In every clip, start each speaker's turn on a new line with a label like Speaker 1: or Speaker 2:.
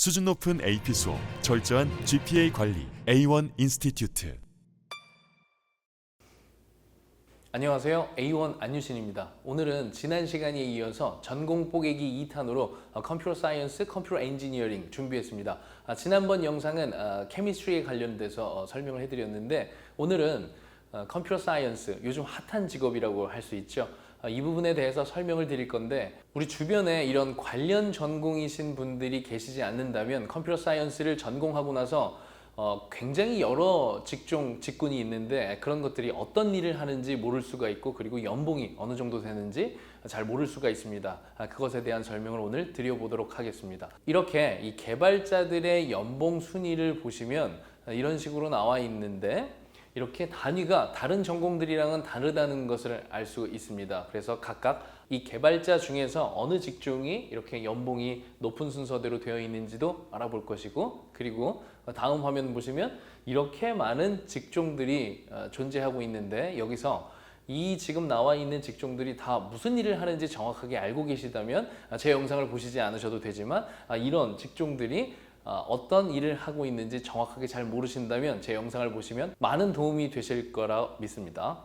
Speaker 1: 수준 높은 AP 수업, 철저한 GPA 관리, A1 인스티튜트.
Speaker 2: 안녕하세요. A1 안유신입니다. 오늘은 지난 시간에 이어서 전공 뽀개기 2탄으로 컴퓨터 사이언스, 컴퓨터 엔지니어링 준비했습니다. 지난번 영상은 케미스트리에 관련돼서 설명을 해드렸는데 오늘은 컴퓨터 사이언스, 요즘 핫한 직업이라고 할 수 있죠. 이 부분에 대해서 설명을 드릴 건데 우리 주변에 이런 관련 전공이신 분들이 계시지 않는다면 컴퓨터 사이언스를 전공하고 나서 굉장히 여러 직군이 있는데 그런 것들이 어떤 일을 하는지 모를 수가 있고 그리고 연봉이 어느 정도 되는지 잘 모를 수가 있습니다. 그것에 대한 설명을 오늘 드려보도록 하겠습니다. 이렇게 이 개발자들의 연봉 순위를 보시면 이런 식으로 나와 있는데 이렇게 단위가 다른 전공들이랑은 다르다는 것을 알 수 있습니다. 그래서 각각 이 개발자 중에서 어느 직종이 이렇게 연봉이 높은 순서대로 되어 있는지도 알아볼 것이고 그리고 다음 화면 보시면 이렇게 많은 직종들이 존재하고 있는데 여기서 이 지금 나와 있는 직종들이 다 무슨 일을 하는지 정확하게 알고 계시다면 제 영상을 보시지 않으셔도 되지만 이런 직종들이 어떤 일을 하고 있는지 정확하게 잘 모르신다면 제 영상을 보시면 많은 도움이 되실 거라 믿습니다.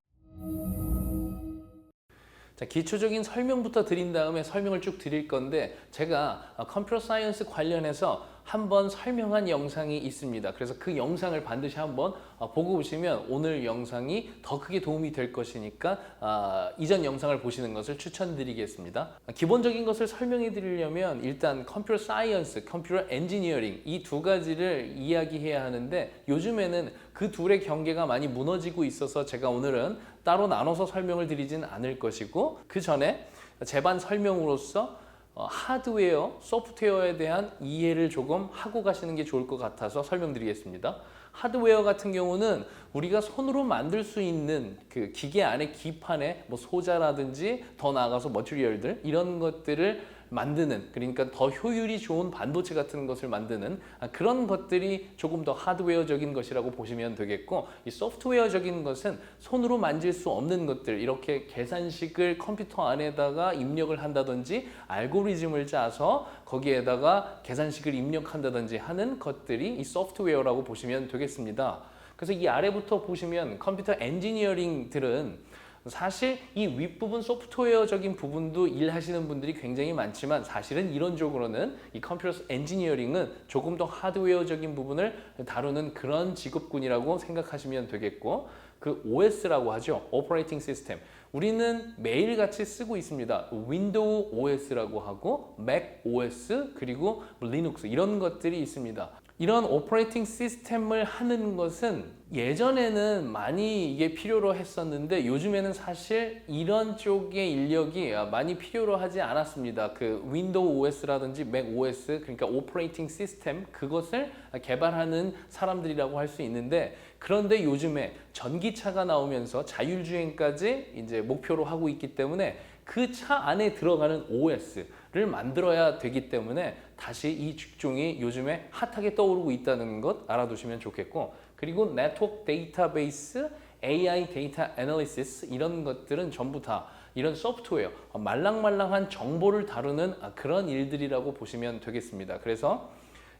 Speaker 2: 자, 기초적인 설명부터 드린 다음에 설명을 쭉 드릴 건데 제가 컴퓨터 사이언스 관련해서 한번 설명한 영상이 있습니다. 그래서 그 영상을 반드시 한번 보고 오시면 오늘 영상이 더 크게 도움이 될 것이니까 이전 영상을 보시는 것을 추천드리겠습니다. 기본적인 것을 설명해 드리려면 일단 컴퓨터 사이언스, 컴퓨터 엔지니어링 이 두 가지를 이야기해야 하는데 요즘에는 그 둘의 경계가 많이 무너지고 있어서 제가 오늘은 따로 나눠서 설명을 드리진 않을 것이고 그 전에 제반 설명으로서 하드웨어, 소프트웨어에 대한 이해를 조금 하고 가시는 게 좋을 것 같아서 설명드리겠습니다. 하드웨어 같은 경우는 우리가 손으로 만들 수 있는 그 기계 안에 기판에 뭐 소자라든지 더 나아가서 머티리얼들 이런 것들을 만드는 그러니까 더 효율이 좋은 반도체 같은 것을 만드는 그런 것들이 조금 더 하드웨어적인 것이라고 보시면 되겠고 이 소프트웨어적인 것은 손으로 만질 수 없는 것들 이렇게 계산식을 컴퓨터 안에다가 입력을 한다든지 알고리즘을 짜서 거기에다가 계산식을 입력한다든지 하는 것들이 이 소프트웨어라고 보시면 되겠습니다. 그래서 이 아래부터 보시면 컴퓨터 엔지니어링들은 사실 이 윗부분 소프트웨어적인 부분도 일하시는 분들이 굉장히 많지만 사실은 이론적으로는 이 컴퓨터 엔지니어링은 조금 더 하드웨어적인 부분을 다루는 그런 직업군이라고 생각하시면 되겠고 그 OS라고 하죠. 오퍼레이팅 시스템. 우리는 매일같이 쓰고 있습니다. 윈도우 OS라고 하고 맥 OS 그리고 리눅스 이런 것들이 있습니다. 이런 오퍼레이팅 시스템을 하는 것은 예전에는 많이 이게 필요로 했었는데 요즘에는 사실 이런 쪽의 인력이 많이 필요로 하지 않았습니다. 그 윈도우 OS라든지 맥 OS 그러니까 오퍼레이팅 시스템 그것을 개발하는 사람들이라고 할 수 있는데 그런데 요즘에 전기차가 나오면서 자율주행까지 이제 목표로 하고 있기 때문에 그 차 안에 들어가는 OS를 만들어야 되기 때문에 다시 이 직종이 요즘에 핫하게 떠오르고 있다는 것 알아두시면 좋겠고 그리고 네트워크 데이터베이스, AI 데이터 애널리시스 이런 것들은 전부 다 이런 소프트웨어, 말랑말랑한 정보를 다루는 그런 일들이라고 보시면 되겠습니다. 그래서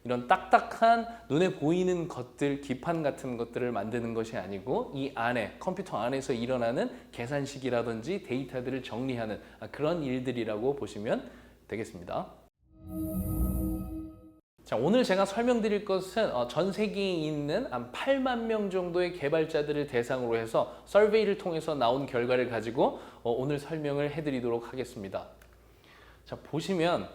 Speaker 2: 이런 딱딱한 눈에 보이는 것들, 기판 같은 것들을 만드는 것이 아니고 이 안에 컴퓨터 안에서 일어나는 계산식이라든지 데이터들을 정리하는 그런 일들이라고 보시면 되겠습니다. 자, 오늘 제가 설명드릴 것은 전 세계에 있는 한 8만 명 정도의 개발자들을 대상으로 해서 서베이를 통해서 나온 결과를 가지고 오늘 설명을 해드리도록 하겠습니다. 자, 보시면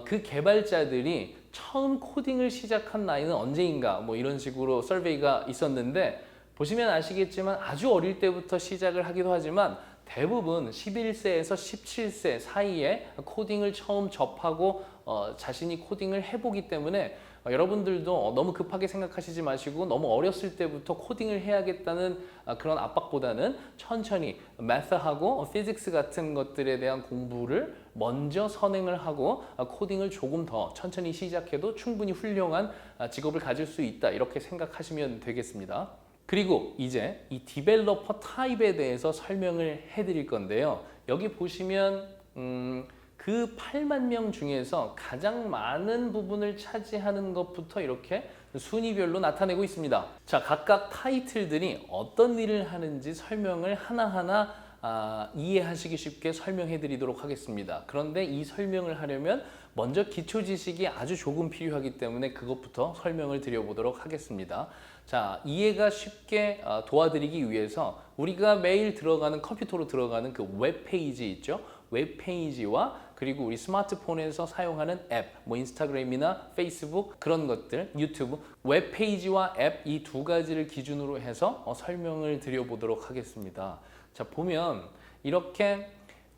Speaker 2: 그 개발자들이 처음 코딩을 시작한 나이는 언제인가 뭐 이런 식으로 서베이가 있었는데 보시면 아시겠지만 아주 어릴 때부터 시작을 하기도 하지만 대부분 11세에서 17세 사이에 코딩을 처음 접하고 자신이 코딩을 해보기 때문에 여러분들도 너무 급하게 생각하시지 마시고 너무 어렸을 때부터 코딩을 해야겠다는 그런 압박보다는 천천히 매스하고 피직스 같은 것들에 대한 공부를 먼저 선행을 하고 코딩을 조금 더 천천히 시작해도 충분히 훌륭한 직업을 가질 수 있다 이렇게 생각하시면 되겠습니다. 그리고 이제 이 디벨로퍼 타입에 대해서 설명을 해드릴 건데요. 여기 보시면 그 8만 명 중에서 가장 많은 부분을 차지하는 것부터 이렇게 순위별로 나타내고 있습니다. 자, 각각 타이틀들이 어떤 일을 하는지 설명을 하나하나 이해하시기 쉽게 설명해 드리도록 하겠습니다. 그런데 이 설명을 하려면 먼저 기초 지식이 아주 조금 필요하기 때문에 그것부터 설명을 드려보도록 하겠습니다. 자, 이해가 쉽게 도와드리기 위해서 우리가 매일 들어가는 컴퓨터로 들어가는 그 웹페이지 있죠? 웹페이지와 그리고 우리 스마트폰에서 사용하는 앱, 뭐 인스타그램이나 페이스북 그런 것들, 유튜브, 웹페이지와 앱 이 두 가지를 기준으로 해서 설명을 드려보도록 하겠습니다. 자, 보면 이렇게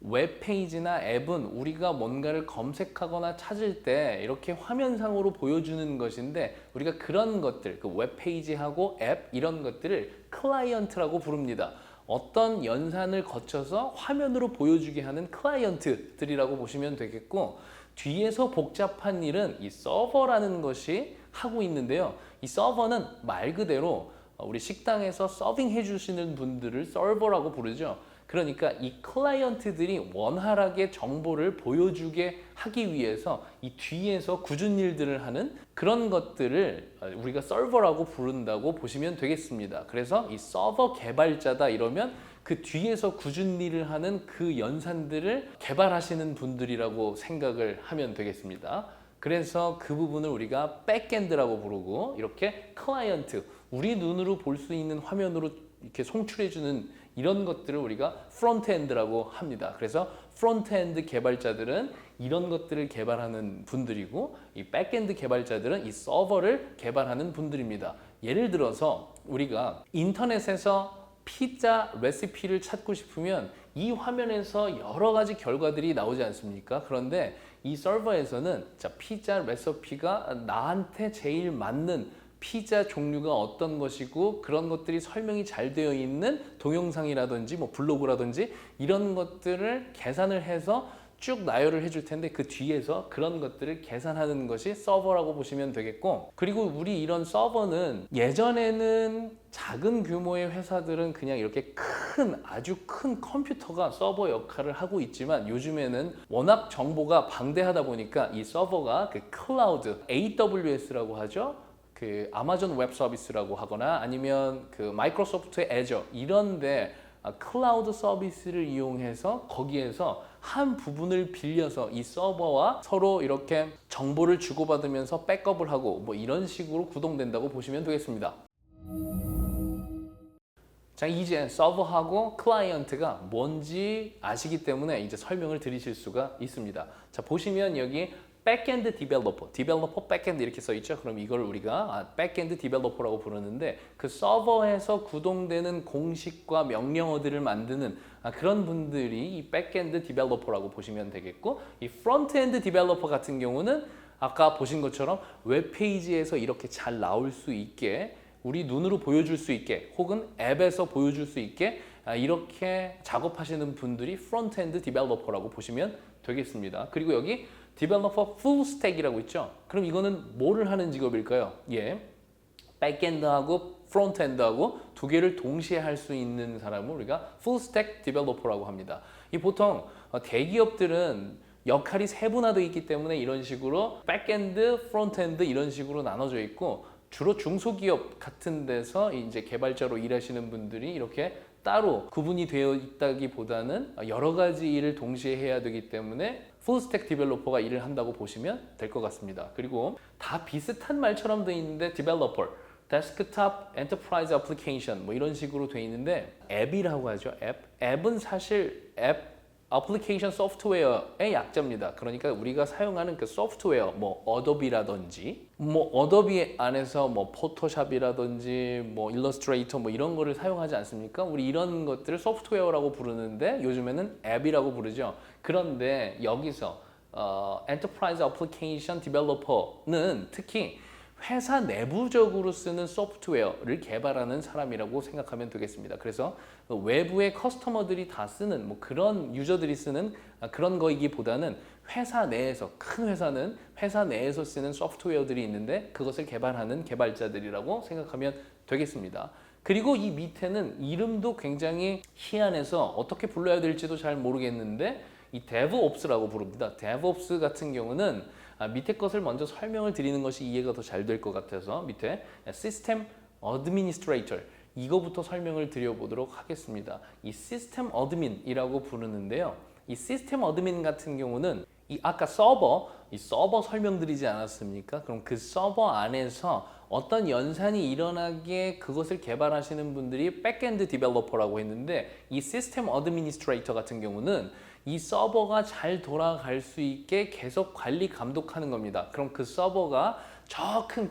Speaker 2: 웹페이지나 앱은 우리가 뭔가를 검색하거나 찾을 때 이렇게 화면상으로 보여주는 것인데 우리가 그런 것들, 그 웹페이지하고 앱 이런 것들을 클라이언트라고 부릅니다. 어떤 연산을 거쳐서 화면으로 보여주게 하는 클라이언트들이라고 보시면 되겠고 뒤에서 복잡한 일은 이 서버라는 것이 하고 있는데요. 이 서버는 말 그대로 우리 식당에서 서빙해 주시는 분들을 서버라고 부르죠. 그러니까 이 클라이언트들이 원활하게 정보를 보여주게 하기 위해서 이 뒤에서 굳은 일들을 하는 그런 것들을 우리가 서버라고 부른다고 보시면 되겠습니다. 그래서 이 서버 개발자다 이러면 그 뒤에서 굳은 일을 하는 그 연산들을 개발하시는 분들이라고 생각을 하면 되겠습니다. 그래서 그 부분을 우리가 백엔드라고 부르고 이렇게 클라이언트, 우리 눈으로 볼 수 있는 화면으로 이렇게 송출해주는 이런 것들을 우리가 프론트엔드라고 합니다. 그래서 프론트엔드 개발자들은 이런 것들을 개발하는 분들이고 이 백엔드 개발자들은 이 서버를 개발하는 분들입니다. 예를 들어서 우리가 인터넷에서 피자 레시피를 찾고 싶으면 이 화면에서 여러 가지 결과들이 나오지 않습니까? 그런데 이 서버에서는 자, 피자 레시피가 나한테 제일 맞는 피자 종류가 어떤 것이고 그런 것들이 설명이 잘 되어 있는 동영상이라든지 뭐 블로그라든지 이런 것들을 계산을 해서 쭉 나열을 해줄 텐데 그 뒤에서 그런 것들을 계산하는 것이 서버라고 보시면 되겠고 그리고 우리 이런 서버는 예전에는 작은 규모의 회사들은 그냥 이렇게 아주 큰 컴퓨터가 서버 역할을 하고 있지만 요즘에는 워낙 정보가 방대하다 보니까 이 서버가 그 클라우드 AWS라고 하죠. 그 아마존 웹 서비스라고 하거나 아니면 그 마이크로소프트 애저 이런데 클라우드 서비스를 이용해서 거기에서 한 부분을 빌려서 이 서버와 서로 이렇게 정보를 주고받으면서 백업을 하고 뭐 이런 식으로 구동된다고 보시면 되겠습니다. 자, 이제 서버하고 클라이언트가 뭔지 아시기 때문에 이제 설명을 드리실 수가 있습니다. 자, 보시면 여기 백엔드 디벨로퍼 백엔드 이렇게 써 있죠. 그럼 이걸 우리가 백엔드 디벨로퍼라고 부르는데 그 서버에서 구동되는 공식과 명령어들을 만드는 그런 분들이 이 백엔드 디벨로퍼라고 보시면 되겠고 이 프론트엔드 디벨로퍼 같은 경우는 아까 보신 것처럼 웹페이지에서 이렇게 잘 나올 수 있게 우리 눈으로 보여줄 수 있게 혹은 앱에서 보여줄 수 있게 이렇게 작업하시는 분들이 프론트엔드 디벨로퍼라고 보시면 되겠습니다. 그리고 여기 디벨로퍼 풀 스택이라고 있죠. 그럼 이거는 뭐를 하는 직업일까요? 예, 백엔드하고 프론트엔드하고 두 개를 동시에 할 수 있는 사람을 우리가 풀 스택 디벨로퍼라고 합니다. 이 보통 대기업들은 역할이 세분화되어 있기 때문에 이런 식으로 백엔드, 프론트엔드 이런 식으로 나눠져 있고 주로 중소기업 같은 데서 이제 개발자로 일하시는 분들이 이렇게 따로 구분이 되어 있다기보다는 여러 가지 일을 동시에 해야 되기 때문에 풀스택 디벨로퍼가 일을 한다고 보시면 될 것 같습니다. 그리고 다 비슷한 말처럼 되어 있는데 디벨로퍼, 데스크탑 엔터프라이즈 애플리케이션 뭐 이런 식으로 되어 있는데 앱이라고 하죠. 앱은 사실 앱 애플리케이션 소프트웨어의 약자입니다. 그러니까 우리가 사용하는 그 소프트웨어, 뭐 어도비라든지, 뭐 어도비 안에서 뭐 포토샵이라든지, 뭐 일러스트레이터 뭐 이런 거를 사용하지 않습니까? 우리 이런 것들을 소프트웨어라고 부르는데 요즘에는 앱이라고 부르죠. 그런데 여기서 엔터프라이즈 애플리케이션 디벨로퍼는 특히 회사 내부적으로 쓰는 소프트웨어를 개발하는 사람이라고 생각하면 되겠습니다. 그래서 외부의 커스터머들이 다 쓰는 뭐 그런 유저들이 쓰는 그런 거이기보다는 회사 내에서 큰 회사는 회사 내에서 쓰는 소프트웨어들이 있는데 그것을 개발하는 개발자들이라고 생각하면 되겠습니다. 그리고 이 밑에는 이름도 굉장히 희한해서 어떻게 불러야 될지도 잘 모르겠는데 이 DevOps라고 부릅니다. DevOps 같은 경우는 밑에 것을 먼저 설명을 드리는 것이 이해가 더 잘 될 것 같아서 밑에 System Administrator 이거부터 설명을 드려보도록 하겠습니다. 이 시스템 어드민이라고 부르는데요. 이 시스템 어드민 같은 경우는 이 아까 이 서버 설명드리지 않았습니까? 그럼 그 서버 안에서 어떤 연산이 일어나게 그것을 개발하시는 분들이 백엔드 디벨로퍼라고 했는데 이 시스템 어드미니스트레이터 같은 경우는 이 서버가 잘 돌아갈 수 있게 계속 관리 감독하는 겁니다. 그럼 그 서버가 저 큰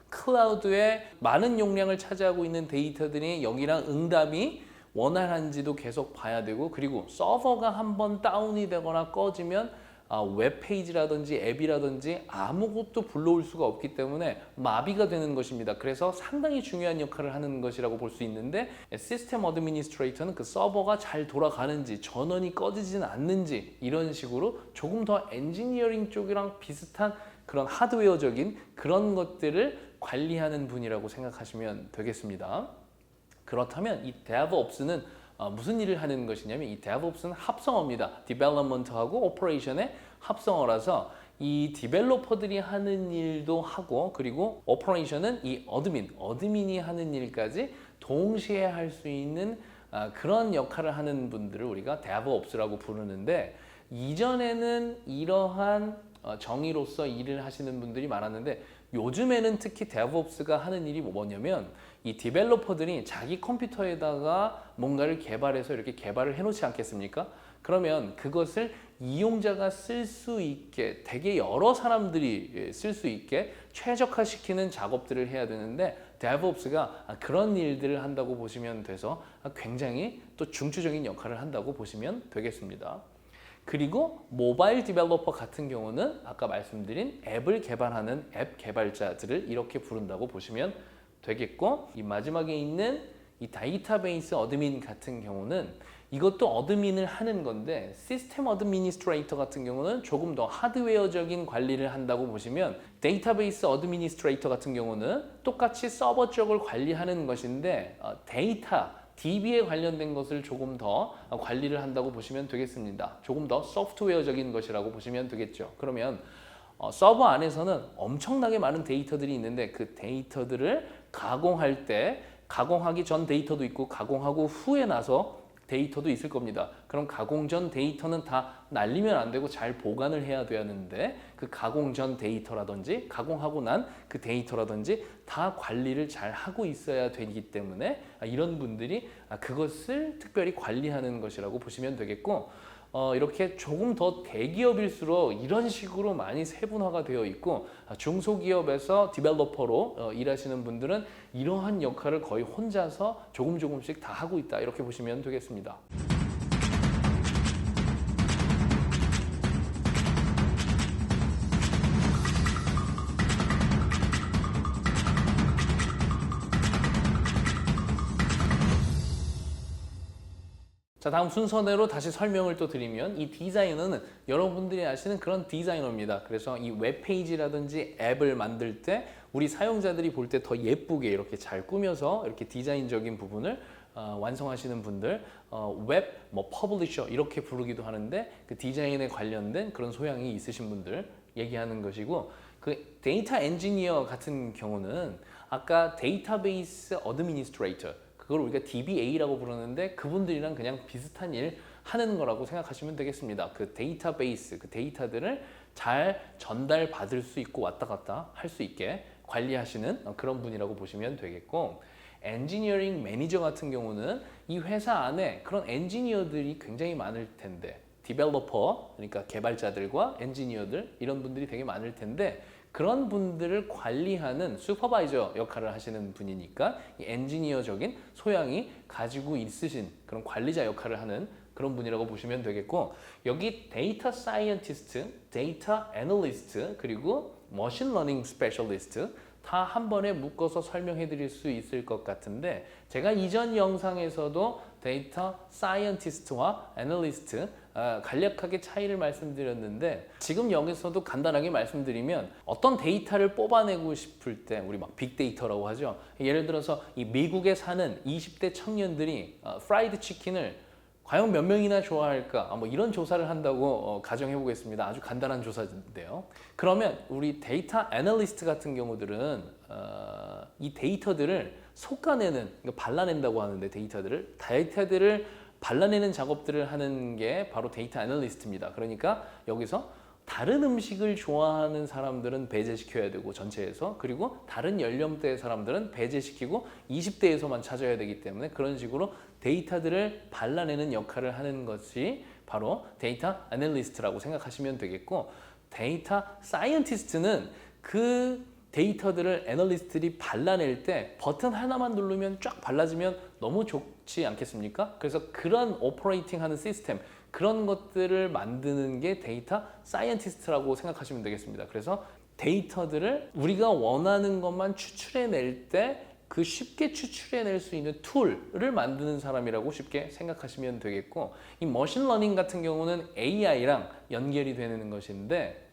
Speaker 2: 클라우드에 많은 용량을 차지하고 있는 데이터들이 여기랑 응답이 원활한지도 계속 봐야 되고 그리고 서버가 한번 다운이 되거나 꺼지면 웹페이지라든지 앱이라든지 아무것도 불러올 수가 없기 때문에 마비가 되는 것입니다. 그래서 상당히 중요한 역할을 하는 것이라고 볼 수 있는데 시스템 어드미니스트레이터는 그 서버가 잘 돌아가는지 전원이 꺼지지는 않는지 이런 식으로 조금 더 엔지니어링 쪽이랑 비슷한 그런 하드웨어적인 그런 것들을 관리하는 분이라고 생각하시면 되겠습니다. 그렇다면 이 DevOps는 무슨 일을 하는 것이냐면 이 DevOps는 합성어입니다. Development하고 Operation의 합성어라서 이 디벨로퍼들이 하는 일도 하고 그리고 Operation은 이 어드민이 하는 일까지 동시에 할 수 있는 그런 역할을 하는 분들을 우리가 DevOps라고 부르는데 이전에는 이러한 정의로서 일을 하시는 분들이 많았는데 요즘에는 특히 DevOps가 하는 일이 뭐냐면 이 디벨로퍼들이 자기 컴퓨터에다가 뭔가를 개발해서 이렇게 개발을 해놓지 않겠습니까? 그러면 그것을 이용자가 쓸 수 있게 되게 여러 사람들이 쓸 수 있게 최적화시키는 작업들을 해야 되는데 DevOps가 그런 일들을 한다고 보시면 돼서 굉장히 또 중추적인 역할을 한다고 보시면 되겠습니다. 그리고 모바일 디벨로퍼 같은 경우는 아까 말씀드린 앱을 개발하는 앱 개발자들을 이렇게 부른다고 보시면 되겠고 이 마지막에 있는 이 데이터베이스 어드민 같은 경우는 이것도 어드민을 하는 건데 시스템 어드미니스트레이터 같은 경우는 조금 더 하드웨어적인 관리를 한다고 보시면 데이터베이스 어드미니스트레이터 같은 경우는 똑같이 서버 쪽을 관리하는 것인데 데이터 DB에 관련된 것을 조금 더 관리를 한다고 보시면 되겠습니다. 조금 더 소프트웨어적인 것이라고 보시면 되겠죠. 그러면 서버 안에서는 엄청나게 많은 데이터들이 있는데 그 데이터들을 가공할 때 가공하기 전 데이터도 있고 가공하고 후에 나서 데이터도 있을 겁니다. 그럼 가공 전 데이터는 다 날리면 안 되고 잘 보관을 해야 되는데 그 가공 전 데이터라든지 가공하고 난 그 데이터라든지 다 관리를 잘 하고 있어야 되기 때문에 이런 분들이 그것을 특별히 관리하는 것이라고 보시면 되겠고 이렇게 조금 더 대기업일수록 이런 식으로 많이 세분화가 되어 있고 중소기업에서 디벨로퍼로 일하시는 분들은 이러한 역할을 거의 혼자서 조금씩 다 하고 있다 이렇게 보시면 되겠습니다. 자, 다음 순서대로 다시 설명을 또 드리면 이 디자이너는 여러분들이 아시는 그런 디자이너입니다. 그래서 이 웹페이지라든지 앱을 만들 때 우리 사용자들이 볼 때 더 예쁘게 이렇게 잘 꾸며서 이렇게 디자인적인 부분을 완성하시는 분들 웹, 퍼블리셔 이렇게 부르기도 하는데 그 디자인에 관련된 그런 소양이 있으신 분들 얘기하는 것이고 그 데이터 엔지니어 같은 경우는 아까 데이터베이스 어드미니스트레이터 그걸 우리가 DBA라고 부르는데 그분들이랑 그냥 비슷한 일 하는 거라고 생각하시면 되겠습니다. 그 데이터베이스, 그 데이터들을 잘 전달받을 수 있고 왔다 갔다 할 수 있게 관리하시는 그런 분이라고 보시면 되겠고 엔지니어링 매니저 같은 경우는 이 회사 안에 그런 엔지니어들이 굉장히 많을 텐데 디벨로퍼, 그러니까 개발자들과 엔지니어들 이런 분들이 되게 많을 텐데 그런 분들을 관리하는 슈퍼바이저 역할을 하시는 분이니까 이 엔지니어적인 소양이 가지고 있으신 그런 관리자 역할을 하는 그런 분이라고 보시면 되겠고 여기 데이터 사이언티스트, 데이터 애널리스트 그리고 머신 러닝 스페셜리스트 다 한 번에 묶어서 설명해 드릴 수 있을 것 같은데 제가 이전 영상에서도 데이터 사이언티스트와 애널리스트 간략하게 차이를 말씀드렸는데 지금 여기서도 간단하게 말씀드리면 어떤 데이터를 뽑아내고 싶을 때 우리 막 빅데이터라고 하죠. 예를 들어서 이 미국에 사는 20대 청년들이 프라이드 치킨을 과연 몇 명이나 좋아할까? 뭐 이런 조사를 한다고 가정해 보겠습니다. 아주 간단한 조사인데요. 그러면 우리 데이터 애널리스트 같은 경우들은 이 데이터들을 솎아내는, 그러니까 발라낸다고 하는데 데이터들을 발라내는 작업들을 하는 게 바로 데이터 애널리스트입니다. 그러니까 여기서 다른 음식을 좋아하는 사람들은 배제시켜야 되고 전체에서, 그리고 다른 연령대의 사람들은 배제시키고 20대에서만 찾아야 되기 때문에 그런 식으로 데이터들을 발라내는 역할을 하는 것이 바로 데이터 애널리스트라고 생각하시면 되겠고, 데이터 사이언티스트는 그 데이터들을 애널리스트들이 발라낼 때 버튼 하나만 누르면 쫙 발라지면 너무 좋지 않겠습니까? 그래서 그런 오퍼레이팅 하는 시스템, 그런 것들을 만드는 게 데이터 사이언티스트라고 생각하시면 되겠습니다. 그래서 데이터들을 우리가 원하는 것만 추출해낼 때 그 쉽게 추출해낼 수 있는 툴을 만드는 사람이라고 쉽게 생각하시면 되겠고, 이 머신러닝 같은 경우는 AI랑 연결이 되는 것인데,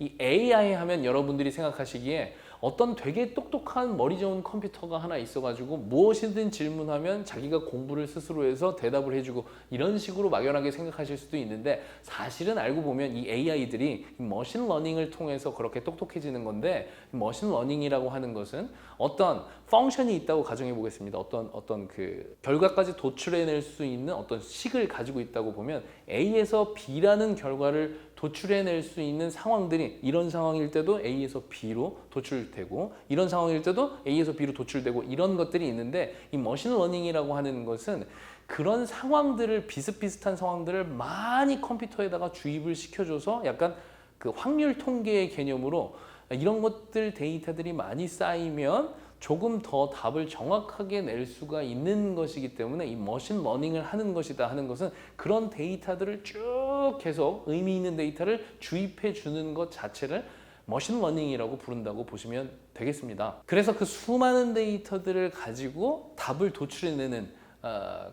Speaker 2: 이 AI 하면 여러분들이 생각하시기에 어떤 되게 똑똑한 머리 좋은 컴퓨터가 하나 있어가지고 무엇이든 질문하면 자기가 공부를 스스로 해서 대답을 해주고 이런 식으로 막연하게 생각하실 수도 있는데, 사실은 알고 보면 이 AI들이 머신러닝을 통해서 그렇게 똑똑해지는 건데, 머신러닝이라고 하는 것은 어떤 펑션이 있다고 가정해 보겠습니다. 어떤 그 결과까지 도출해낼 수 있는 어떤 식을 가지고 있다고 보면 A에서 B라는 결과를 도출해낼 수 있는 상황들이 이런 상황일 때도 A에서 B로 도출되고, 이런 상황일 때도 A에서 B로 도출되고, 이런 것들이 있는데, 이 머신러닝이라고 하는 것은 그런 상황들을, 비슷비슷한 상황들을 많이 컴퓨터에다가 주입을 시켜줘서 약간 그 확률 통계의 개념으로 이런 것들 데이터들이 많이 쌓이면 조금 더 답을 정확하게 낼 수가 있는 것이기 때문에 이 머신러닝을 하는 것이다 하는 것은 그런 데이터들을 쭉 계속 의미 있는 데이터를 주입해 주는 것 자체를 머신러닝이라고 부른다고 보시면 되겠습니다. 그래서 그 수많은 데이터들을 가지고 답을 도출해내는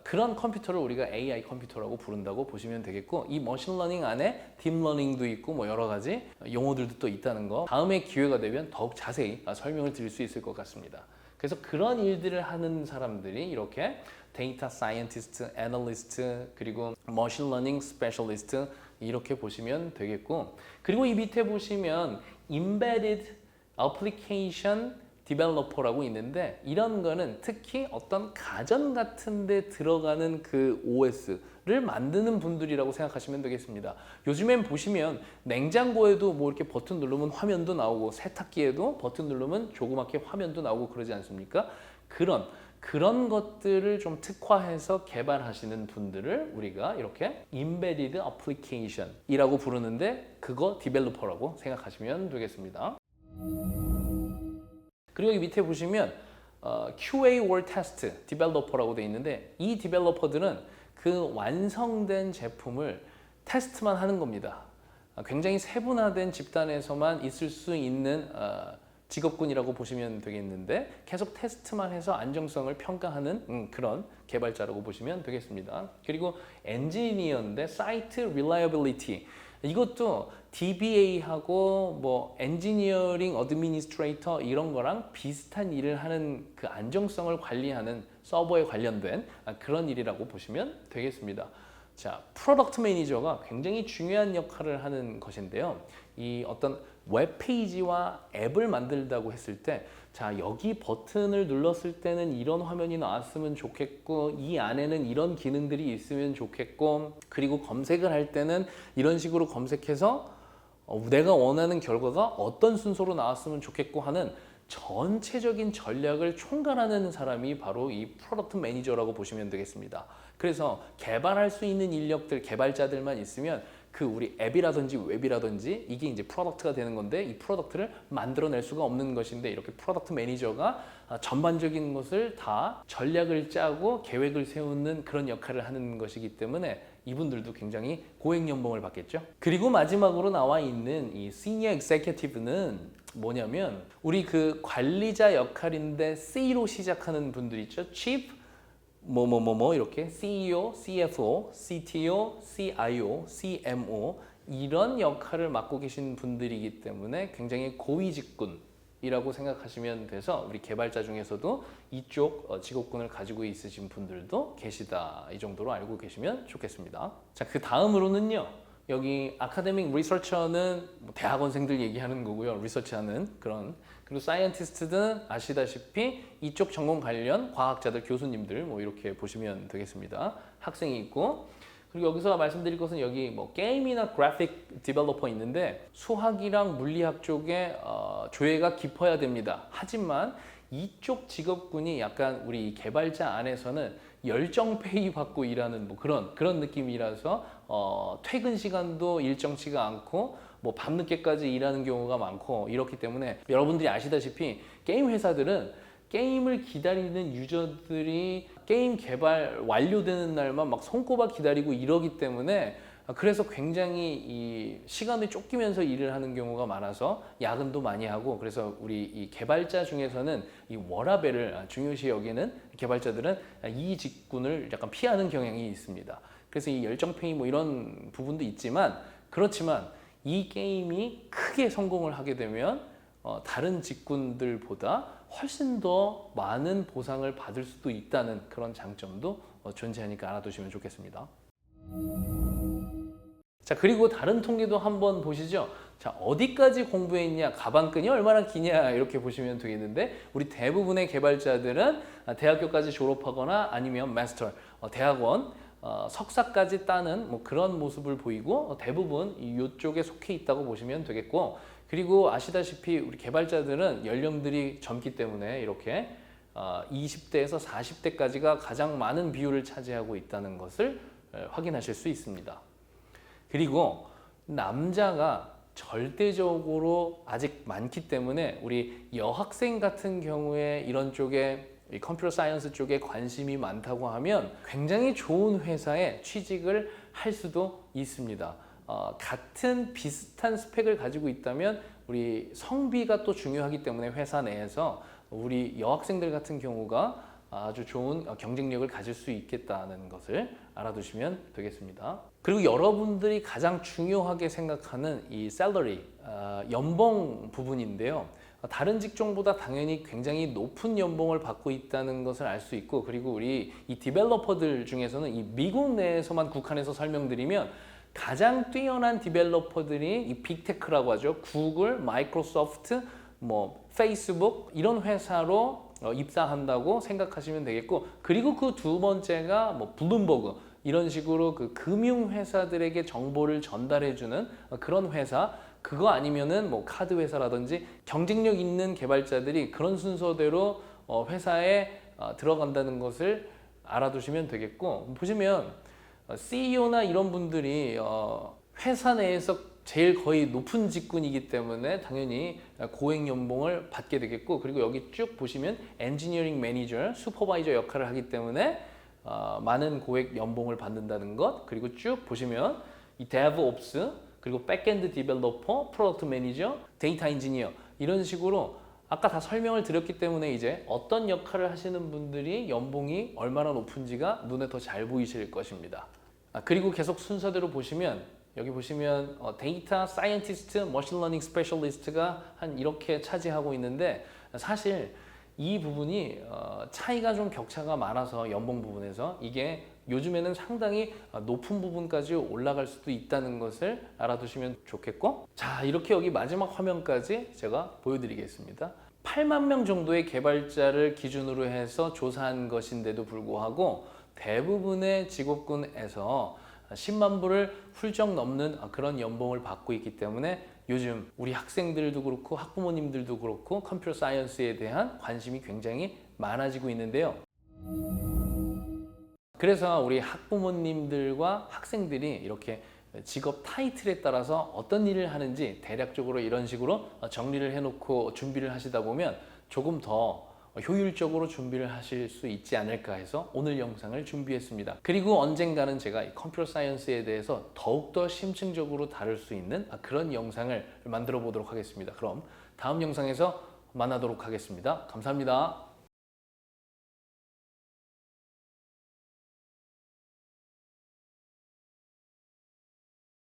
Speaker 2: 그런 컴퓨터를 우리가 AI 컴퓨터라고 부른다고 보시면 되겠고, 이 머신러닝 안에 딥러닝도 있고 뭐 여러 가지 용어들도 또 있다는 거 다음에 기회가 되면 더욱 자세히 설명을 드릴 수 있을 것 같습니다. 그래서 그런 일들을 하는 사람들이 이렇게 데이터 사이언티스트, 애널리스트, 그리고 머신러닝 스페셜리스트 이렇게 보시면 되겠고, 그리고 이 밑에 보시면 Embedded Application 디벨로퍼라고 있는데, 이런 거는 특히 어떤 가전 같은 데 들어가는 그 OS를 만드는 분들이라고 생각하시면 되겠습니다. 요즘엔 보시면 냉장고에도 뭐 이렇게 버튼 누르면 화면도 나오고, 세탁기에도 버튼 누르면 조그맣게 화면도 나오고 그러지 않습니까? 그런 것들을 좀 특화해서 개발하시는 분들을 우리가 이렇게 Embedded Application 이라고 부르는데, 그거 디벨로퍼라고 생각하시면 되겠습니다. 그리고 여기 밑에 보시면 QA or Test Developer라고 되어 있는데, 이 디벨로퍼들은 그 완성된 제품을 테스트만 하는 겁니다. 굉장히 세분화된 집단에서만 있을 수 있는 직업군이라고 보시면 되겠는데, 계속 테스트만 해서 안정성을 평가하는 그런 개발자라고 보시면 되겠습니다. 그리고 엔지니어인데 사이트 릴라이어빌리티, 이것도 DBA하고 뭐 엔지니어링 어드미니스트레이터 이런 거랑 비슷한 일을 하는 그 안정성을 관리하는 서버에 관련된 그런 일이라고 보시면 되겠습니다. 자, 프로덕트 매니저가 굉장히 중요한 역할을 하는 것인데요. 이 어떤 웹페이지와 앱을 만들다고 했을 때, 자, 여기 버튼을 눌렀을 때는 이런 화면이 나왔으면 좋겠고, 이 안에는 이런 기능들이 있으면 좋겠고, 그리고 검색을 할 때는 이런 식으로 검색해서 내가 원하는 결과가 어떤 순서로 나왔으면 좋겠고 하는 전체적인 전략을 총괄하는 사람이 바로 이 프로덕트 매니저라고 보시면 되겠습니다. 그래서 개발할 수 있는 인력들, 개발자들만 있으면 그 우리 앱이라든지 웹이라든지 이게 이제 프로덕트가 되는 건데, 이 프로덕트를 만들어낼 수가 없는 것인데, 이렇게 프로덕트 매니저가 전반적인 것을 다 전략을 짜고 계획을 세우는 그런 역할을 하는 것이기 때문에 이분들도 굉장히 고액 연봉을 받겠죠. 그리고 마지막으로 나와 있는 이 시니어 executive는 뭐냐면, 우리 그 관리자 역할인데 C로 시작하는 분들 있죠. Chief 이렇게 CEO, CFO, CTO, CIO, CMO 이런 역할을 맡고 계신 분들이기 때문에 굉장히 고위 직군 이라고 생각하시면 돼서 우리 개발자 중에서도 이쪽 직업군을 가지고 있으신 분들도 계시다. 이 정도로 알고 계시면 좋겠습니다. 자, 그 다음으로는요. 여기 아카데믹 리서처는 뭐 대학원생들 얘기하는 거고요. 리서치하는 그런. 그리고 사이언티스트는 아시다시피 이쪽 전공 관련 과학자들, 교수님들 뭐 이렇게 보시면 되겠습니다. 학생이 있고. 그리고 여기서 말씀드릴 것은 여기 뭐 게임이나 그래픽 디벨로퍼 있는데 수학이랑 물리학 쪽에 조예가 깊어야 됩니다. 하지만 이쪽 직업군이 약간 우리 개발자 안에서는 열정페이 받고 일하는 뭐 그런 느낌이라서 퇴근 시간도 일정치가 않고 뭐 밤늦게까지 일하는 경우가 많고 이렇기 때문에 여러분들이 아시다시피 게임 회사들은 게임을 기다리는 유저들이 게임 개발 완료되는 날만 막 손꼽아 기다리고 이러기 때문에 그래서 굉장히 이 시간을 쫓기면서 일을 하는 경우가 많아서 야근도 많이 하고 그래서 우리 이 개발자 중에서는 이 워라밸을 중요시 여기는 개발자들은 이 직군을 약간 피하는 경향이 있습니다. 그래서 이 열정페이 뭐 이런 부분도 있지만 그렇지만 이 게임이 크게 성공을 하게 되면 다른 직군들보다 훨씬 더 많은 보상을 받을 수도 있다는 그런 장점도 존재하니까 알아두시면 좋겠습니다. 자, 그리고 다른 통계도 한번 보시죠. 자, 어디까지 공부했냐, 가방끈이 얼마나 기냐 이렇게 보시면 되겠는데 우리 대부분의 개발자들은 대학교까지 졸업하거나 아니면 마스터, 대학원, 석사까지 따는 뭐 그런 모습을 보이고 대부분 이쪽에 속해 있다고 보시면 되겠고 그리고 아시다시피 우리 개발자들은 연령들이 젊기 때문에 이렇게 20대에서 40대까지가 가장 많은 비율을 차지하고 있다는 것을 확인하실 수 있습니다. 그리고 남자가 절대적으로 아직 많기 때문에 우리 여학생 같은 경우에 이런 쪽에 이 컴퓨터 사이언스 쪽에 관심이 많다고 하면 굉장히 좋은 회사에 취직을 할 수도 있습니다. 같은 비슷한 스펙을 가지고 있다면 우리 성비가 또 중요하기 때문에 회사 내에서 우리 여학생들 같은 경우가 아주 좋은 경쟁력을 가질 수 있겠다는 것을 알아두시면 되겠습니다. 그리고 여러분들이 가장 중요하게 생각하는 이 salary, 연봉 부분인데요. 다른 직종보다 당연히 굉장히 높은 연봉을 받고 있다는 것을 알 수 있고 그리고 우리 이 디벨로퍼들 중에서는 이 미국 내에서만 국한해서 설명드리면 가장 뛰어난 디벨로퍼들이 이 빅테크라고 하죠. 구글, 마이크로소프트, 뭐 페이스북 이런 회사로 입사한다고 생각하시면 되겠고 그리고 그 두 번째가 뭐 블룸버그 이런 식으로 그 금융 회사들에게 정보를 전달해주는 그런 회사 그거 아니면은 뭐 카드 회사라든지 경쟁력 있는 개발자들이 그런 순서대로 회사에 들어간다는 것을 알아두시면 되겠고 보시면 CEO나 이런 분들이 회사 내에서 제일 거의 높은 직군이기 때문에 당연히 고액 연봉을 받게 되겠고 그리고 여기 쭉 보시면 엔지니어링 매니저, 슈퍼바이저 역할을 하기 때문에 많은 고액 연봉을 받는다는 것 그리고 쭉 보시면 이 DevOps 그리고 백엔드 디벨로퍼, 프로덕트 매니저, 데이터 엔지니어 이런 식으로 아까 다 설명을 드렸기 때문에 이제 어떤 역할을 하시는 분들이 연봉이 얼마나 높은지가 눈에 더 잘 보이실 것입니다. 그리고 계속 순서대로 보시면 여기 보시면 데이터 사이언티스트, 머신러닝 스페셜리스트가 한 이렇게 차지하고 있는데 사실 이 부분이 차이가 좀 격차가 많아서 연봉 부분에서 이게 요즘에는 상당히 높은 부분까지 올라갈 수도 있다는 것을 알아두시면 좋겠고 자 이렇게 여기 마지막 화면까지 제가 보여드리겠습니다. 8만 명 정도의 개발자를 기준으로 해서 조사한 것인데도 불구하고 대부분의 직업군에서 10만 불을 훌쩍 넘는 그런 연봉을 받고 있기 때문에 요즘 우리 학생들도 그렇고 학부모님들도 그렇고 컴퓨터 사이언스에 대한 관심이 굉장히 많아지고 있는데요. 그래서 우리 학부모님들과 학생들이 이렇게 직업 타이틀에 따라서 어떤 일을 하는지 대략적으로 이런 식으로 정리를 해놓고 준비를 하시다 보면 조금 더 효율적으로 준비를 하실 수 있지 않을까 해서 오늘 영상을 준비했습니다. 그리고 언젠가는 제가 이 컴퓨터 사이언스에 대해서 더욱더 심층적으로 다룰 수 있는 그런 영상을 만들어 보도록 하겠습니다. 그럼 다음 영상에서 만나도록 하겠습니다. 감사합니다.